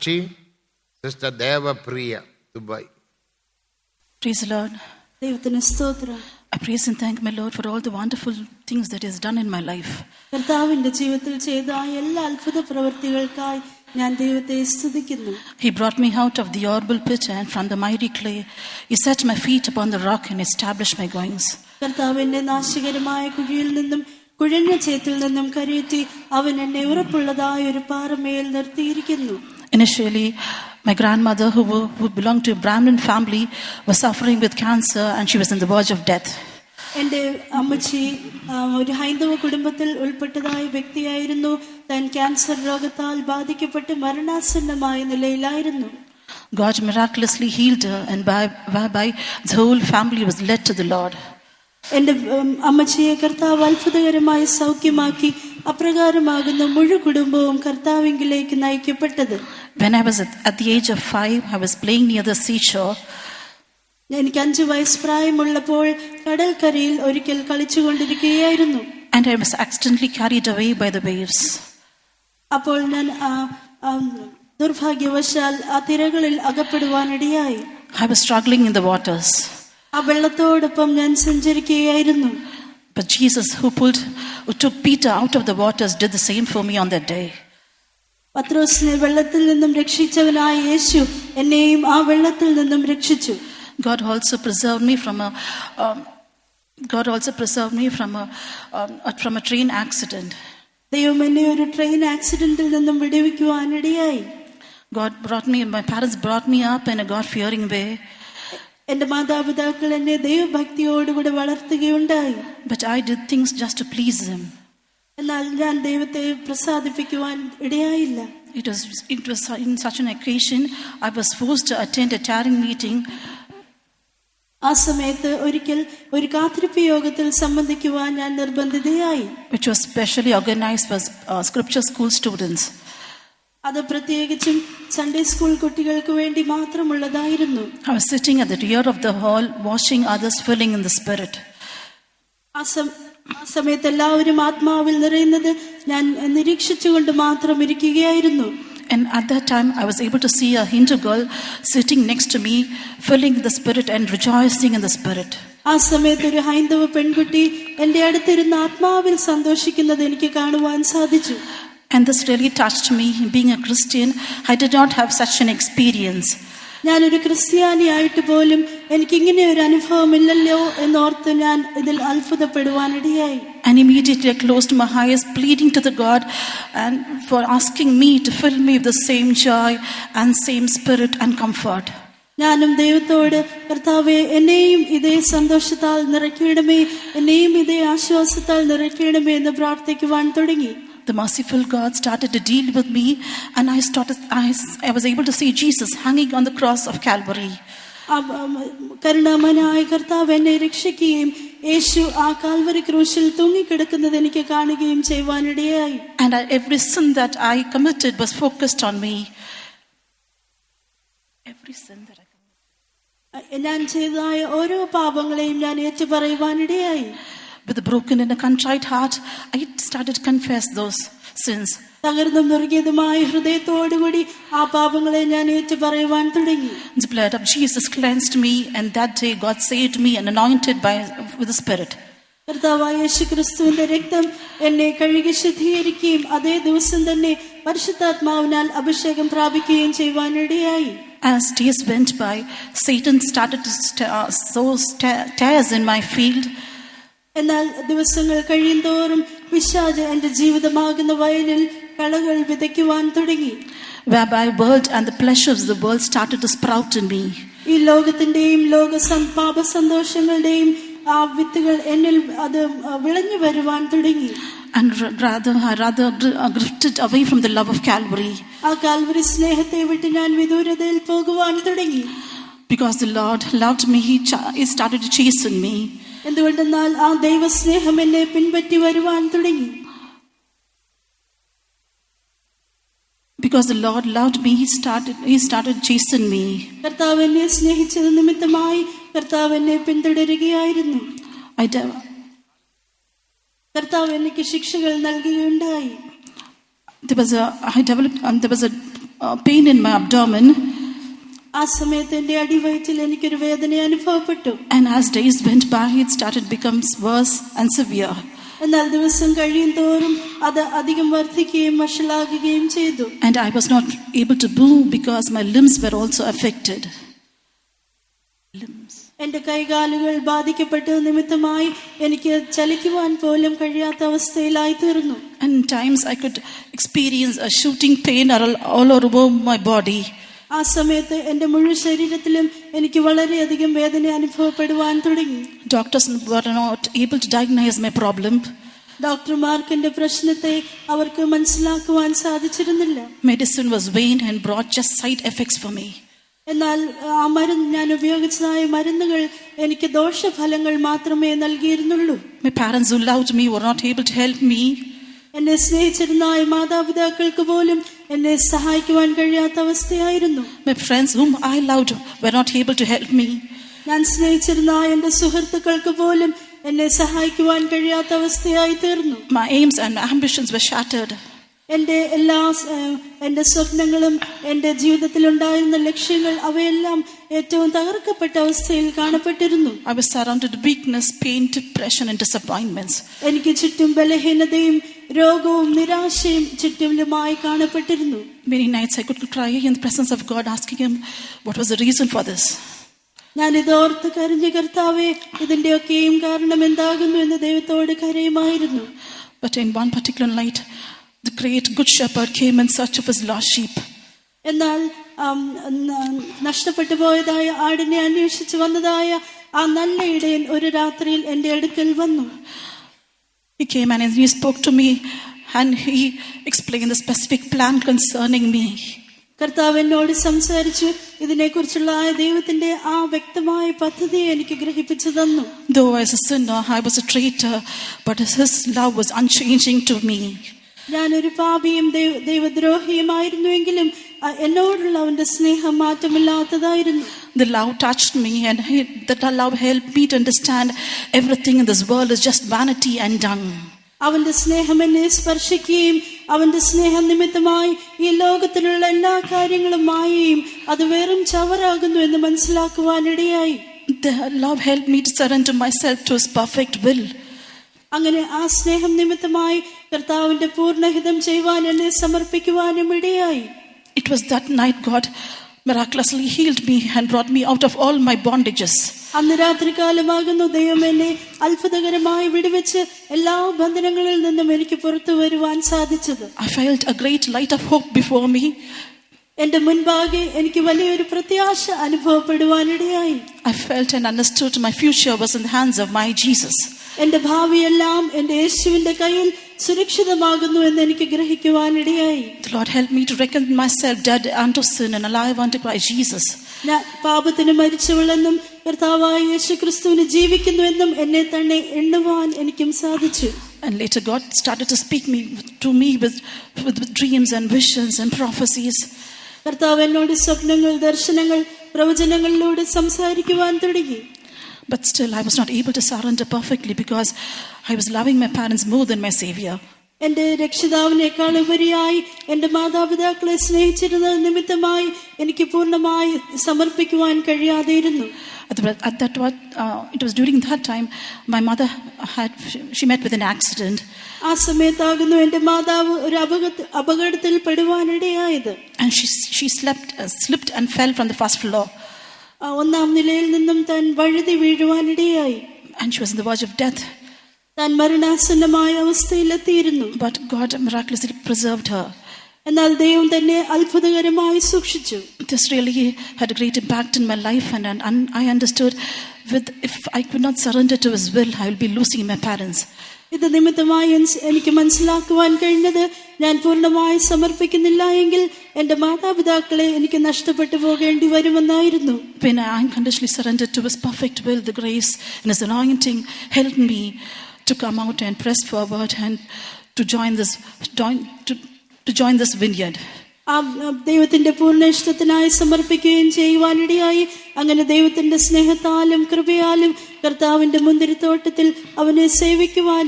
Sakshi, Sister Devapriya, Dubai. Praise the Lord. ദൈവത്തിന് സ്തോത്രം. I praise and thank my Lord for all the wonderful things that He has done in my life. കർത്താവിന്റെ ജീവിതത്തിൽ ചെയ്ത എല്ലാ അത്ഭുത പ്രവൃത്തികൾക്കായി ഞാൻ ദൈവത്തെ സ്തുതിക്കുന്നു. He brought me out of the horrible pit and from the mighty clay. He set my feet upon the rock and established my goings. കർത്താവ് എന്നെ നാശകരമായ കുഴിയിൽ നിന്നും കുഴഞ്ഞ ചേത്തിൽ നിന്നും കരയറ്റി അവൻ എന്നെ ഉറപ്പുള്ളതായ ഒരു പാറമേൽ നിർത്തിയിരിക്കുന്നു. Initially, my grandmother, who belonged to a Brahmin family, was suffering with cancer and she was on the verge of death. എൻ്റെ അമ്മച്ചി ഒരു ഹൈന്ദവ കുടുംബത്തിൽ ഉൾപ്പെട്ടതായ വ്യക്തിയായിരുന്നു. താൻ ക്യാൻസർ രോഗത്താൽ ബാധിക്കപ്പെട്ട് മരണാസന്നമായ നിലയിലായിരുന്നു. God miraculously healed her, and by the whole family was led to the Lord. എൻ്റെ അമ്മച്ചിയെ കർത്താവ് അത്ഭുതകരമായി സൗഖ്യമാക്കി. അപ്രകാരമാകുന്ന മുഴു കുടുംബവും കർത്താവിങ്കിലേക്ക് നയിക്കപ്പെട്ടത്. When I was at the age of 5, I was playing near the seashore. എനിക്ക് 5 വയസ്സ് പ്രായമുള്ളപ്പോൾ കടൽക്കരയിൽ ഒരിക്കൽ കളിച്ചുകൊണ്ടിരിക്കുകയായിരുന്നു. And I was accidentally carried away by the waves. അപ്പോൾ ഞാൻ ദുർഭാഗ്യവശാൽ ആ തിരകളിൽ അകപ്പെടുവാനിടയായി. I was struggling in the waters. ആ വെള്ളത്തോടൊപ്പം ഞാൻ സഞ്ചരിക്കുകയായിരുന്നു. But Jesus, who took Peter out of the waters, did the same for me on that day. പത്രോസിനെ വെള്ളത്തിൽ നിന്നും രക്ഷിച്ചവനായ യേശു എന്നെയും ആ വെള്ളത്തിൽ നിന്നും രക്ഷിച്ചു. God also preserved me from a train accident. ദൈവം എന്നെ ഒരു ട്രെയിൻ ആക്സിഡന്റിൽ നിന്നും വിടുവിക്കുവാനിടയായി. My parents brought me up in a God-fearing way. എൻ്റെ മാതാപിതാക്കൾ എന്നെ ദൈവഭക്തിയോടുകൂടെ വളർത്തുകയുണ്ടായി. But I did things just to please them. എന്നാൽ ഞാൻ ദൈവത്തെ പ്രസാദിപ്പിക്കുവാൻ ഇടയായില്ല. It was in such an occasion I was forced to attend a tarrying meeting. ആ സമയത്ത് ഒരിക്കൽ ഒരു കാത്തിരിപ്പ് യോഗത്തിൽ സംബന്ധിക്കുവാൻ ഞാൻ നിർബന്ധിതയായി. Which was specially organized for scripture school students. അത് പ്രത്യേകിച്ചും സൺഡേ സ്കൂൾ കുട്ടികൾക്ക് വേണ്ടി മാത്രമുള്ളതായിരുന്നു. I was sitting at the rear of the hall watching others filling in the spirit. ആ സമയത്ത് എല്ലാവരും ആത്മാവിൽ നിറയുന്നത് ഞാൻ നിരീക്ഷിച്ചുകൊണ്ട് മാത്രം ഇരിക്കുകയായിരുന്നു. And at that time I was able to see a Hindu girl sitting next to me filling in the spirit and rejoicing in the spirit. ആ സമയത്ത് ഒരു ഹൈന്ദവ പെൺകുട്ടി എൻ്റെ അടുത്തിരുന്ന് ആത്മാവിൽ സന്തോഷിക്കുന്നത് എനിക്ക് കാണുവാൻ സാധിച്ചു. And this really touched me. Being a Christian, I did not have such an experience. ഞാനൊരു ക്രിസ്ത്യാനിയായിട്ട് പോലും എനിക്ക് ഇങ്ങനെ ഒരു അനുഭവം ഇല്ലല്ലോ എന്നോർത്ത് ഞാൻ ഇതിൽ അത്ഭുതപ്പെടുവാനിടയായി. And immediately I closed my eyes, pleading to the God and for asking me to fill me with the same joy and same spirit and comfort. ഞാനും ദൈവത്തോട് കർത്താവേ എന്നെയും ഇതേ സന്തോഷത്താൽ നിറയ്ക്കണമേ, എന്നെയും ഇതേ ആശ്വാസത്താൽ നിറയ്ക്കണമേ എന്ന് പ്രാർത്ഥിക്കുവാൻ തുടങ്ങി. The merciful God started to deal with me, and I was able to see Jesus hanging on the cross of Calvary. കരുണാമയനായ കർത്താവ് എന്നെ രക്ഷിക്കുകയും യേശു ആ കാൽവരി ക്രൂശിൽ തൂങ്ങിക്കിടക്കുന്നത് എനിക്ക് കാണുകയും ചെയ്യുവാനിടയായി. And every sin that I committed was focused on me. Every sin that I committed. ഞാൻ ചെയ്തതായ ഓരോ പാപങ്ങളെയും ഞാൻ ഏറ്റുപറയുവാനിടയായി. With a broken and a contrite heart, I started to confess those sins. തകർന്നും നുറുകിയതുമായ ഹൃദയത്തോടുകൂടി ആ പാപങ്ങളെ ഞാൻ ഏറ്റുപറയുവാൻ തുടങ്ങി. The blood of Jesus cleansed me, and that day God saved me and anointed with the Spirit. കർത്താവായ യേശുക്രിസ്തുവിന്റെ രക്തം എന്നെ കഴുകി ശുദ്ധീകരിക്കുകയും അതേ ദിവസം തന്നെ പരിശുദ്ധാത്മാവിനാൽ അഭിഷേകം പ്രാപിക്കുകയും ചെയ്യുവാനിടയായി. As days went by, Satan started to sow tares in my field. എന്നാൽ ദിവസങ്ങൾ കഴിയുന്തോറും പിശാച് എന്റെ ജീവിതമാകുന്ന വയലിൽ കളകൾ വിതയ്ക്കുവാൻ തുടങ്ങി. Whereby world and the pleasures of the world started to sprout in me. ഈ ലോകത്തിന്റെയും പാപ സന്തോഷങ്ങളുടെയും ആ വിത്തുകൾ എന്നിൽ അത് വിളഞ്ഞു വരുവാൻ തുടങ്ങി. And rather drifted away from the love of Calvary. ആ കാൽവരി സ്നേഹത്തെ വിട്ട് ഞാൻ വിദൂരതയിൽ പോകുവാൻ തുടങ്ങി. Because the Lord loved me, He started to chasten me. എന്തുകൊണ്ടെന്നാൽ ആ ദൈവ സ്നേഹം എന്നെ പിൻപറ്റി വരുവാൻ തുടങ്ങി. Because the Lord loved me, He started chasing me. കർത്താവ് എന്നെ സ്നേഹിച്ചത് നിമിത്തമായി കർത്താവ് എന്നെ പിന്തുടരുകയായിരുന്നു. കർത്താവ് എനിക്ക് ശിക്ഷകൾ നൽകുകയുണ്ടായി. There was pain in my abdomen. ആ സമയത്ത് എന്റെ അടിവയറ്റിൽ എനിക്കൊരു വേദന അനുഭവപ്പെട്ടു. And as days went by, it started becomes worse and severe. എന്നാൽ ദിവസം കഴിയും തോറും അത് അധികം വർദ്ധിക്കുകയും വഷളാകുകയും ചെയ്തു. And I was not able to move because my limbs were also affected. എന്റെ കൈകാലുകൾ ബാധിക്കപ്പെട്ട നിമിത്തമായി എനിക്ക് ചലിക്കുവാൻ പോലും കഴിയാത്ത അവസ്ഥയിലായി തീർന്നു. And times I could experience a shooting pain all over my body. ആ സമയത്ത് എന്റെ മുഴുവൻ ശരീരത്തിലും എനിക്ക് വളരെയധികം വേദന അനുഭവപ്പെടുവാൻ തുടങ്ങി. Doctors were not able to diagnose my problem. ഡോക്ടർമാർക്ക് എന്റെ പ്രശ്നത്തെ അവർക്ക് മനസ്സിലാക്കുവാൻ സാധിച്ചിരുന്നില്ല. Medicine was vain and brought just side effects for me. എന്നാൽ ആ ഞാൻ ഉപയോഗിച്ചതായ മരുന്നുകൾ എനിക്ക് ദോഷഫലങ്ങൾ മാത്രമേ നൽകിയിരുന്നുള്ളൂ. My parents who loved me were not able to help me. എന്നെ സ്നേഹിച്ചിരുന്ന മാതാപിതാക്കൾക്ക് പോലും എന്നെ സഹായിക്കുവാൻ കഴിയാത്ത അവസ്ഥയായിരുന്നു. My friends whom I loved were not able to help me. ഞാൻ സ്നേഹിച്ചിരുന്ന എന്റെ സുഹൃത്തുക്കൾക്ക് പോലും എന്നെ സഹായിക്കുവാൻ കഴിയാത്ത അവസ്ഥയായി തീർന്നു. My aims and ambitions were shattered. എന്റെ സ്വപ്നങ്ങളും എന്റെ ജീവിതത്തിൽ ഉണ്ടായിരുന്ന ലക്ഷ്യങ്ങൾ അവയെല്ലാം ഏറ്റവും തകർക്കപ്പെട്ട അവസ്ഥയിൽ കാണപ്പെട്ടിരുന്നു. I was surrounded with weakness, pain, depression and disappointments. എനിക്ക് ചുറ്റും ബലഹീനതയും രോഗവും നിരാശയും ചുറ്റുമായി കാണപ്പെട്ടിരുന്നു. Many nights I could cry in the presence of God, asking him what was the reason for this. ഞാൻ ഇതോർത്ത് കരഞ്ഞ കർത്താവേ, ഇതിന്റെയൊക്കെയും കാരണം എന്താകുന്നു എന്ന് ദൈവത്തോട് കരയുമായിരുന്നു. But in one particular night, the great good shepherd came in search of his lost sheep. എന്നാൽ നഷ്ടപ്പെട്ടു പോയതായ ആടിനെ അന്വേഷിച്ചു വന്നതായ ആ നല്ല ഇടയൻ ഒരു രാത്രിയിൽ എന്റെ അടുക്കൽ വന്നു. He came and he spoke to me and he explained the specific plan concerning me. കർത്താവ് എന്നോട് സംസാരിച്ചു ഇതിനെക്കുറിച്ചുള്ള ദൈവത്തിന്റെ ആ വ്യക്തമായ പദ്ധതി എനിക്ക് ഗ്രഹിപ്പിച്ചു തന്നു. Though as a sinner I was a traitor, but his love was unchanging to me. ഞാനൊരു പാപിയും ദൈവദ്രോഹിയുമായിരുന്നുവെങ്കിലും എന്നോടുള്ള അവന്റെ സ്നേഹം മാറ്റമില്ലാത്തതായിരുന്നു. The love touched me and that love helped me to understand everything in this world is just vanity and dung. അവന്റെ സ്നേഹം എന്നെ സ്പർശിക്കുകയും അവന്റെ സ്നേഹം നിമിത്തമായി ഈ ലോകത്തിലുള്ള എല്ലാ കാര്യങ്ങളും മായയും അത് വെറും ചവറാകുന്നു എന്ന് മനസ്സിലാക്കുവാനിടയായി. The love helped me to surrender myself to his perfect will. അങ്ങനെ ആ സ്നേഹം നിമിത്തമായി കർത്താവിന്റെ പൂർണ്ണഹിതം ചെയ്യുവാൻ എന്നെ സമർപ്പിക്കുവാനും ഇടയായി. It was that night God miraculously healed me and brought me out of all my bondages. അന്ന് രാത്രികാലമാകുന്നു ദൈവം എന്നെ അത്ഭുതകരമായി വിടുവിച്ച് എല്ലാ ബന്ധനങ്ങളിൽ നിന്നും എനിക്ക് പുറത്തു വരുവാൻ സാധിച്ചത്. I felt a great light of hope before me. എന്റെ മുൻപാകെ എനിക്ക് വലിയൊരു പ്രത്യാശ അനുഭവപ്പെടുവാനിടയായി. I felt and understood my future was in the hands of my Jesus. എന്റെ ഭാവിയെല്ലാം എന്റെ യേശുവിന്റെ കയ്യിൽ സുരക്ഷിതമാകുന്നു എന്ന് എനിക്ക് ഗ്രഹിക്കുവാനിടയായി. The Lord helped me to reckon myself dead unto sin and alive unto Christ Jesus. ഞാൻ പാപത്തിന് മരിച്ചവളെന്നും കർത്താവായ യേശുക്രിസ്തുവിന് ജീവിക്കുന്നുവെന്നും എന്നെ തന്നെ എണ്ണുവാൻ എനിക്കും സാധിച്ചു. And later God started to speak to me with dreams and visions and prophecies. കർത്താവ് എന്നോട് സ്വപ്നങ്ങൾ, ദർശനങ്ങൾ, പ്രവചനങ്ങളിലൂടെ സംസാരിക്കുവാൻ തുടങ്ങി. But still I was not able to surrender perfectly because I was loving my parents more than my Savior. എന്റെ രക്ഷിതാവിനേക്കാൾ ഉപരിയായി എന്റെ മാതാപിതാക്കളെ സ്നേഹിച്ചിരുന്ന നിമിത്തമായി എനിക്ക് പൂർണ്ണമായി സമർപ്പിക്കുവാൻ കഴിയാതെയിരുന്നു. It was during that time my mother she met with an accident. ആ സമയത്താകുന്നു എന്റെ മാതാവ് ഒരു അപകടത്തിൽ പെടുവാനിടയായത്. And she slipped and fell from the first floor. ഒന്നാം നിലയിൽ നിന്നും താൻ വഴുതി വീഴുവാനിടയായി. And she was on the verge of death. താൻ മരണാസന്നമായ അവസ്ഥയിലെത്തിയിരുന്നു. But God miraculously preserved her. എന്നാൽ ദൈവം തന്നെ അത്ഭുതകരമായി സൂക്ഷിച്ചു. This really had a great impact in my life and I understood if I could not surrender to his will I will be losing my parents. ഇത് നിമിത്തമായി എനിക്ക് മനസ്സിലാക്കുവാൻ കഴിഞ്ഞത് ഞാൻ പൂർണ്ണമായി സമർപ്പിക്കുന്നില്ല എങ്കിൽ എന്റെ മാതാപിതാക്കളെ എനിക്ക് നഷ്ടപ്പെട്ടു പോകേണ്ടി വരുമെന്നായിരുന്നു. When I unconditionally surrendered to his perfect will, the grace and his anointing helped me to come out and press forward and to join this vineyard. ആ ദൈവത്തിന്റെ പൂർണ്ണ ഇഷ്ടത്തിനായി സമർപ്പിക്കുകയും ചെയ്യുവാനിടയായി. അങ്ങനെ ദൈവത്തിന്റെ സ്നേഹത്താലും കൃപയാലും കർത്താവിന്റെ മുന്തിരിത്തോട്ടത്തിൽ അവനെ സേവിക്കുവാൻ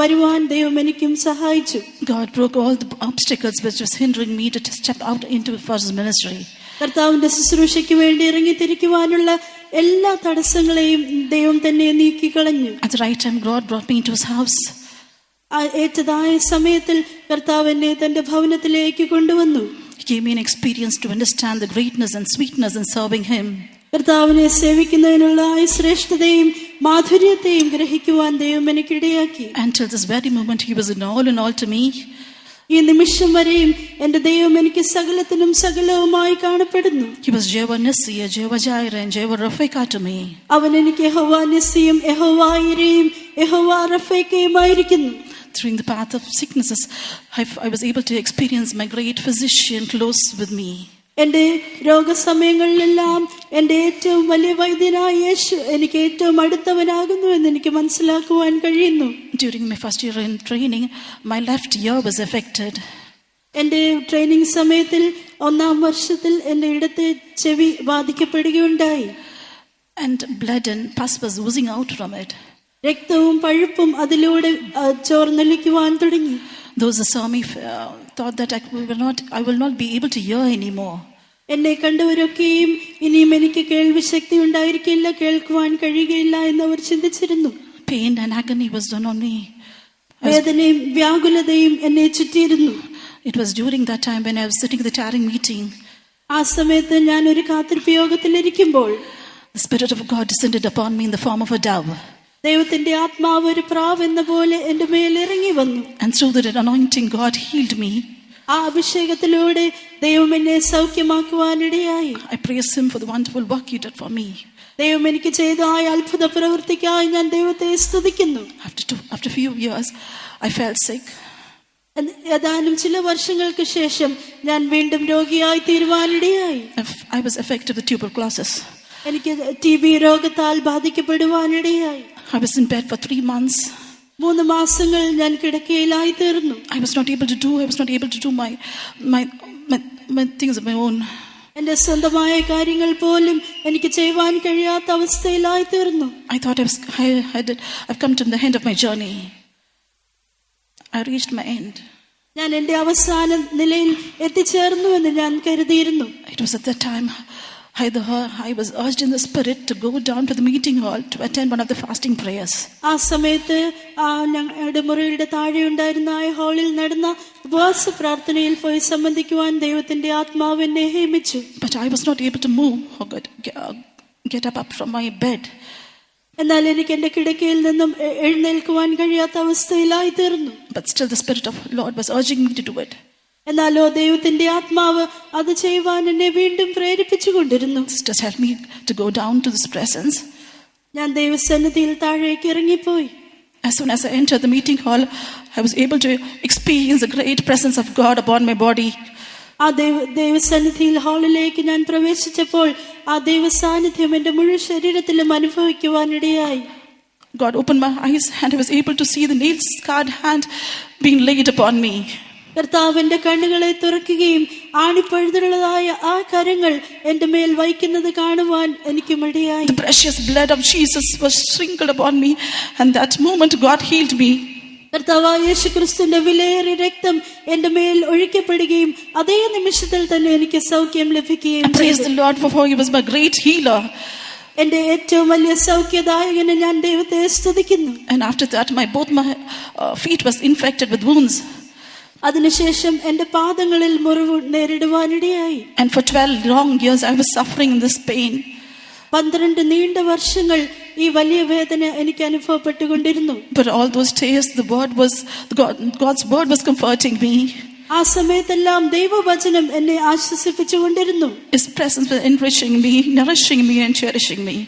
വരുവാൻ ദൈവം എനിക്കും സഹായിച്ചു. God broke all the obstacles which was hindering me to step out into His ministry. കർത്താവിന്റെ ശുശ്രൂഷയ്ക്ക് വേണ്ടി ഇറങ്ങിത്തിരിക്കുവാനുള്ള എല്ലാ തടസ്സങ്ങളെയും ദൈവം തന്നെ നീക്കിക്കളഞ്ഞു. At the right time, God brought me into His house. ഏറ്റതായ സമയത്തിൽ കർത്താവ് എന്നെ തന്റെ ഭവനത്തിലേക്ക് കൊണ്ടുവന്നു. He gave me an experience to understand the greatness and sweetness in serving Him. കർത്താവിനെ സേവിക്കുന്നതിനുള്ള ശ്രേഷ്ഠതയും മാധുര്യത്തെയും ഗ്രഹിക്കുവാൻ ദൈവം എനിക്കിടയാക്കി. Until this very moment, He was in all to me. ഈ നിമിഷം വരെയും എന്റെ ദൈവം എനിക്ക് സകലത്തിനും സകലവുമായി കാണപ്പെടുന്നു. He was Jehovah Nissi, Jehovah Jireh, and Jehovah Rapha to me. അവൻ എനിക്ക് യഹോവ നിസ്സിയും യഹോവ ഇരയും യഹോവ റഫേക്കയുമായിരിക്കുന്നു. During the path of sicknesses, I was able to experience my great physician close with me. എന്റെ രോഗസമയങ്ങളിലെല്ലാം എന്റെ ഏറ്റവും വലിയ വൈദ്യനായ യേശു എനിക്ക് ഏറ്റവും അടുത്തവനാകുന്നു എന്ന് എനിക്ക് മനസ്സിലാക്കുവാൻ കഴിയുന്നു. During my first year in training, my left ear was affected. എന്റെ ട്രെയിനിങ് സമയത്തിൽ 1ാം വർഷത്തിൽ എന്റെ ഇടത്തെ ചെവി ബാധിക്കപ്പെടുകയുണ്ടായി. And blood and pus was oozing out from it. രക്തവും പഴുപ്പും അതിലൂടെ ചോർന്നൊലിക്കുവാൻ തുടങ്ങി. Those who saw me thought that I will not be able to hear anymore. എന്നെ കണ്ടവരൊക്കെയും ഇനിയും എനിക്ക് കേൾവി ശക്തി ഉണ്ടായിരിക്കില്ല, കേൾക്കുവാൻ കഴിയുകയില്ല എന്നവർ ചിന്തിച്ചിരുന്നു. Pain and agony was done on me. വേദനയും വ്യാകുലതയും എന്നെ ചുറ്റിയിരുന്നു. It was during that time when I was sitting at the tarrying meeting. ആ സമയത്ത് ഞാൻ ഒരു കാത്തിരിപ്പ് യോഗത്തിലിരിക്കുമ്പോൾ the Spirit of God descended upon me in the form of a dove. ദൈവത്തിന്റെ ആത്മാവ് ഒരു പ്രാവ് എന്ന പോലെ എന്റെ മേൽ ഇറങ്ങി വന്നു. And through that anointing, God healed me. ആ അഭിഷേകത്തിലൂടെ ദൈവം എന്നെ സൗഖ്യമാക്കുവാനിടയായി. I praise Him for the wonderful work He did for me. ദൈവം എനിക്ക് ചെയ്ത ആ അത്ഭുത പ്രവൃത്തിക്കായി ഞാൻ ദൈവത്തെ സ്തുതിക്കുന്നു. After few years, I felt sick. ഏതാനും ചില വർഷങ്ങൾക്ക് ശേഷം ഞാൻ വീണ്ടും രോഗിയായി തീരുവാനിടയായി. I was affected with tuberculosis. എനിക്ക് TB രോഗത്താൽ ബാധിക്കപ്പെടുവാനിടയായി. I was in bed for 3 months. 3 മാസങ്ങൾ ഞാൻ കിടക്കയിലായി തീർന്നു. I was not able to do my things of my own. എന്റെ സ്വന്തമായ കാര്യങ്ങൾ പോലും എനിക്ക് ചെയ്യുവാൻ കഴിയാത്ത അവസ്ഥയിലായി തീർന്നു. I thought I've come to the end of my journey. I reached my end. ഞാൻ എന്റെ അവസാന നിലയിൽ എത്തിച്ചേർന്നു എന്ന് ഞാൻ കരുതിയിരുന്നു. It was at that time I was urged in the spirit to go down to the meeting hall to attend one of the fasting prayers. ആ സമയത്ത് ഞങ്ങളുടെ മുറിയുടെ താഴെ ഉണ്ടായിരുന്ന ആ ഹാളിൽ നടന്ന ഉപവാസ പ്രാർത്ഥനയിൽ പോയി സംബന്ധിക്കുവാൻ ദൈവത്തിന്റെ ആത്മാവ് എന്നെ നിയമിച്ചു. But I was not able to move or get up from my bed. എന്നാൽ എനിക്ക് എന്റെ കിടക്കയിൽ നിന്നും എഴുന്നേൽക്കുവാൻ കഴിയാത്ത അവസ്ഥയിലായി തീർന്നു. But still the Spirit of Lord was urging me to do it. എന്നാലോ ദൈവത്തിന്റെ ആത്മാവ് അത് ചെയ്യുവാൻ എന്നെ വീണ്ടും പ്രേരിപ്പിച്ചുകൊണ്ടിരുന്നു. Just help me to go down to this presence. ഞാൻ ദൈവസന്നിധിയിൽ താഴേക്ക് ഇറങ്ങിപ്പോയി. As soon as I entered the meeting hall, I was able to experience the great presence of God upon my body. ആ ദൈവസന്നിധിയിൽ ഹാളിലേക്ക് ഞാൻ പ്രവേശിച്ചപ്പോൾ ആ ദൈവസാന്നിധ്യം എന്റെ മുഴുവൻ ശരീരത്തിലും അനുഭവിക്കുവാനിടയായി. God opened my eyes and I was able to see the nail-scarred hand being laid upon me. കർത്താവിന്റെ കണ്ണുകളെ തുറക്കുകയും ആണിപ്പഴുതുള്ളതായ ആ കരങ്ങൾ എന്റെ മേൽ വയ്ക്കുന്നത് കാണുവാൻ എനിക്കും ഇടയായി. The precious blood of Jesus was sprinkled upon me, and that moment God healed me. കർത്താവായ യേശുക്രിസ്തുവിന്റെ വിലയേറിയ രക്തം എന്റെ മേൽ ഒഴിക്കപ്പെടുകയും അതേ നിമിഷത്തിൽ തന്നെ എനിക്ക് സൗഖ്യം ലഭിക്കുകയും ചെയ്തു. Praise the Lord, for He was my great healer. എന്റെ ഏറ്റവും വലിയ സൗഖ്യദായകനെ ഞാൻ ദൈവത്തെ സ്തുതിക്കുന്നു. And after that, both my feet was infected with wounds. അതിനുശേഷം എന്റെ പാദങ്ങളിൽ മുറിവ് നേരിടുവാനിടയായി. And for 12 long years I was suffering in this pain. 12 നീണ്ട വർഷങ്ങൾ ഈ വലിയ വേദന എനിക്ക് അനുഭവപ്പെട്ടുകൊണ്ടിരുന്നു. But all those days God's word was comforting me. ആ സമയത്തെല്ലാം ദൈവവചനം എന്നെ ആശ്വസിപ്പിച്ചുകൊണ്ടിരുന്നു. His presence was enriching me, nourishing me and cherishing me.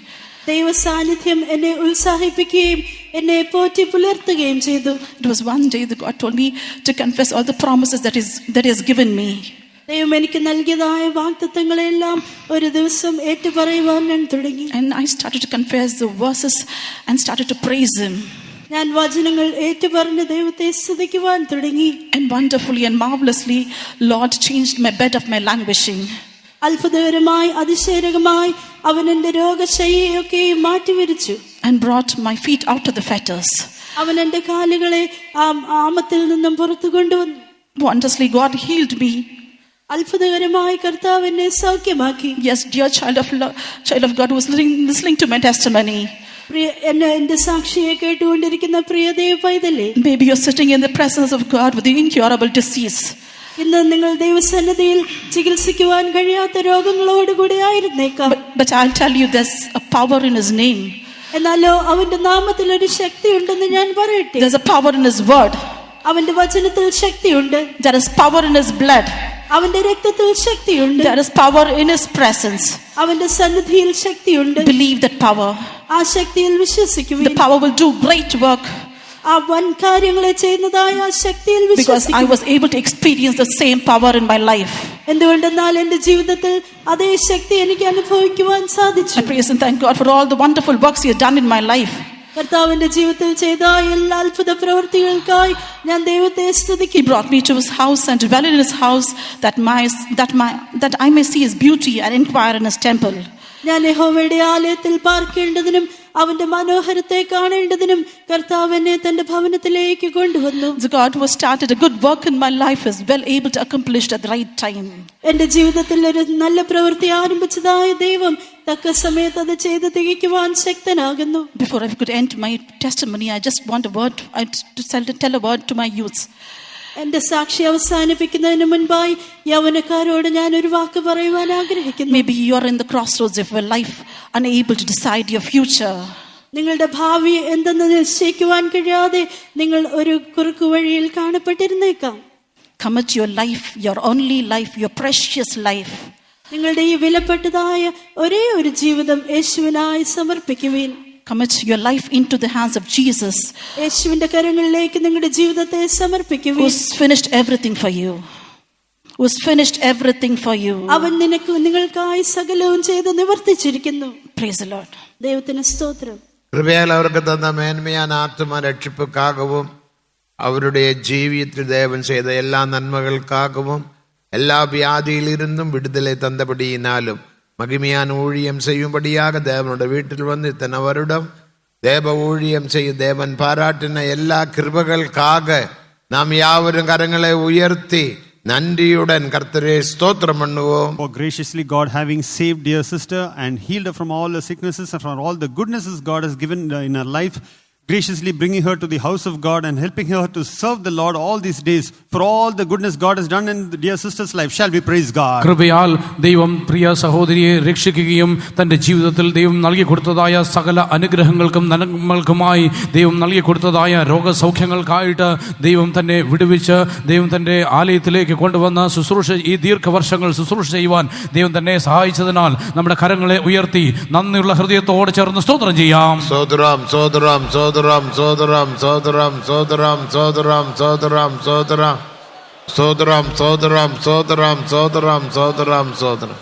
ദൈവ സാന്നിധ്യം എന്നെ ഉത്സാഹിപ്പിക്കുകയും എന്നെ പോറ്റി പുലർത്തുകയും ചെയ്തു. It was one day that God told me to confess all the promises that He has given me. ദൈവം എനിക്ക് നൽകിയതായ വാഗ്ദത്തങ്ങളെല്ലാം ഒരു ദിവസം ഏറ്റുപറയുവാൻ ഞാൻ തുടങ്ങി. And I started to confess the verses and started to praise Him. ഞാൻ വചനങ്ങൾ ഏറ്റുപറഞ്ഞ് ദൈവത്തെ സ്തുതിക്കുവാൻ തുടങ്ങി. And wonderfully and marvelously, Lord changed my bed of my languishing. അത്ഭുതകരമായി അതിശയകരമായി അവൻ എന്റെ രോഗശയ്യയൊക്കെ മാറ്റിവരിച്ചു. And brought my feet out of the fetters. അവൻ എന്റെ കാലുകളെ ആമത്തിൽ നിന്നും പുറത്തു കൊണ്ടുവന്നു. Wondrously, God healed me. അത്ഭുതകരമായി കർത്താവ് എന്നെ സൗഖ്യമാക്കി. Yes, dear child of God who was listening to my testimony. എന്റെ സാക്ഷിയെ കേട്ടുകൊണ്ടിരിക്കുന്ന പ്രിയ ദൈവ പൈതലേ, maybe you're sitting in the presence of God with the incurable disease. ഇന്ന് നിങ്ങൾ ദൈവസന്നിധിയിൽ ചികിത്സിക്കുവാൻ കഴിയാത്ത രോഗങ്ങളോടുകൂടി ആയിരുന്നേക്കാം. But I'll tell you, there's a power in His name. എന്നാലോ അവന്റെ നാമത്തിൽ ഒരു ശക്തി ഉണ്ടെന്ന് ഞാൻ പറയട്ടെ. There's a power in His word. അവന്റെ വചനത്തിൽ ശക്തിയുണ്ട്. There is power in His blood. അവന്റെ രക്തത്തിൽ ശക്തിയുണ്ട്. There is power in His presence. അവന്റെ സന്നിധിയിൽ ശക്തിയുണ്ട്. Believe that power. ആ ശക്തിയിൽ വിശ്വസിക്കുവിൻ. The power will do great work. ആ വൻ കാര്യങ്ങളെ ചെയ്യുന്നതായ ആ ശക്തിയിൽ Because I വിശ്വസിക്കുവിൻ. was able to experience the same power in my life. എന്തുകൊണ്ടെന്നാൽ എന്റെ ജീവിതത്തിൽ അതേ ശക്തി എനിക്ക് അനുഭവിക്കുവാൻ സാധിച്ചു. I praise and thank God for all the wonderful works He has done in my life. കർത്താവിന്റെ ജീവിതത്തിൽ ചെയ്ത എല്ലാ അത്ഭുത പ്രവൃത്തികൾക്കായി ഞാൻ ദൈവത്തെ He സ്തുതിക്കുന്നു. brought me to His house and dwell in His house that I may see His beauty and inquire in His temple. ഞാൻ യഹോവയുടെ ആലയത്തിൽ പാർക്കേണ്ടതിനും അവന്റെ മനോഹരത്തെ കാണേണ്ടതിനും കർത്താവ് എന്നെ തന്റെ ഭവനത്തിലേക്ക് കൊണ്ടുവന്നു. The God who has started a good work in my life is well able to accomplish it at the right time. എന്റെ ജീവിതത്തിൽ ഒരു നല്ല പ്രവൃത്തി ആരംഭിച്ചതായ ദൈവം തക്ക സമയത്ത് അത് ചെയ്ത് തികയ്ക്കുവാൻ ശക്തനാകുന്നു. Before I could end my testimony, I just want to tell a word to my youths. എന്റെ സാക്ഷി അവസാനിപ്പിക്കുന്നതിന് മുൻപായി യൗവനക്കാരോട് ഞാൻ ഒരു വാക്ക് പറയുവാൻ ആഗ്രഹിക്കുന്നു. Maybe you are in the crossroads of your life, unable to decide your future. നിങ്ങളുടെ ഭാവി എന്തെന്ന് നിശ്ചയിക്കുവാൻ കഴിയാതെ നിങ്ങൾ ഒരു കുറുക്കു വഴിയിൽ കാണപ്പെട്ടിരുന്നേക്കാം. Commit your life, your only life, your precious life. നിങ്ങളുടെ ഈ വിലപ്പെട്ടതായ ഒരേ ഒരു ജീവിതം യേശുവിനായി സമർപ്പിക്കുവിൻ. Commit your life into the hands of Jesus, യേശുവിന്റെ കരങ്ങളിലേക്ക് നിങ്ങളുടെ ജീവിതത്തെ സമർപ്പിക്കുവിൻ. who's finished everything for you. Who's finished everything for you. അവൻ നിങ്ങൾക്കായി സകലവും ചെയ്ത് നിവർത്തിച്ചിരിക്കുന്നു. Praise the Lord. ദൈവത്തിന് സ്തോത്രം. കൃപയാൽ അവർക്ക് തന്ന മേന്മയാൻ ആത്മ രക്ഷിപ്പുക്കാகவும் അവരുടെ ജീവിതത്തിൽ ദേവൻ ചെയ്ത എല്ലാ നന്മകൾക്കാகவும் എല്ലാ வியாதியிலிருந்தும் விடுதலை தந்தபடியினாலும் மகிமையான ஊழியம் செய்யும்படியாக தேவனுடைய வீட்டில் வந்து இத்தனை வருடம் தேவ ஊழியம் செய்ய தேவன் பாராட்டின எல்லா கிருபைகளுக்காக நாம் யாவரும் கரங்களை உயர்த்தி நன்றியுடன் கர்த்தரே ஸ்தோத்திரம் பண்ணுவோம். For graciously God having saved dear sister and healed her from all the sicknesses and from all the goodnesses God has given in her life, graciously bringing her to the house of God and helping her to serve the Lord all these days for all the goodness God has done in the dear sister's life. Shall we praise God? കൃപയാൽ ദൈവം പ്രിയ സഹോദരിയെ രക്ഷിക്കുകയും തന്റെ ജീവിതത്തിൽ ദൈവം നൽകി കൊടുത്തതായ സകല അനുഗ്രഹങ്ങൾക്കും നന്മകൾക്കുമായി ദൈവം നൽകി കൊടുത്തതായ രോഗസൗഖ്യങ്ങൾക്കായിട്ട് ദൈവം തന്നെ വിടുവിച്ച് ദൈവം തന്റെ ആലയത്തിലേക്ക് കൊണ്ടുവന്ന ശുശ്രൂഷ ഈ ദീർഘവർഷങ്ങൾ ശുശ്രൂഷ ചെയ്യുവാൻ ദൈവം തന്നെ സഹായിച്ചതിനാൽ നമ്മുടെ കരങ്ങളെ ഉയർത്തി നന്ദിയുള്ള ഹൃദയത്തോടെ ചേർന്ന് സ്തോത്രം ചെയ്യാം. സോദരം സോദരം സോദരം സോദരം സോദരം സോദരം സോദരം സോദരം സോദരം സോദരം സോദരം സോദരം സോദരം സോദരം സോദരം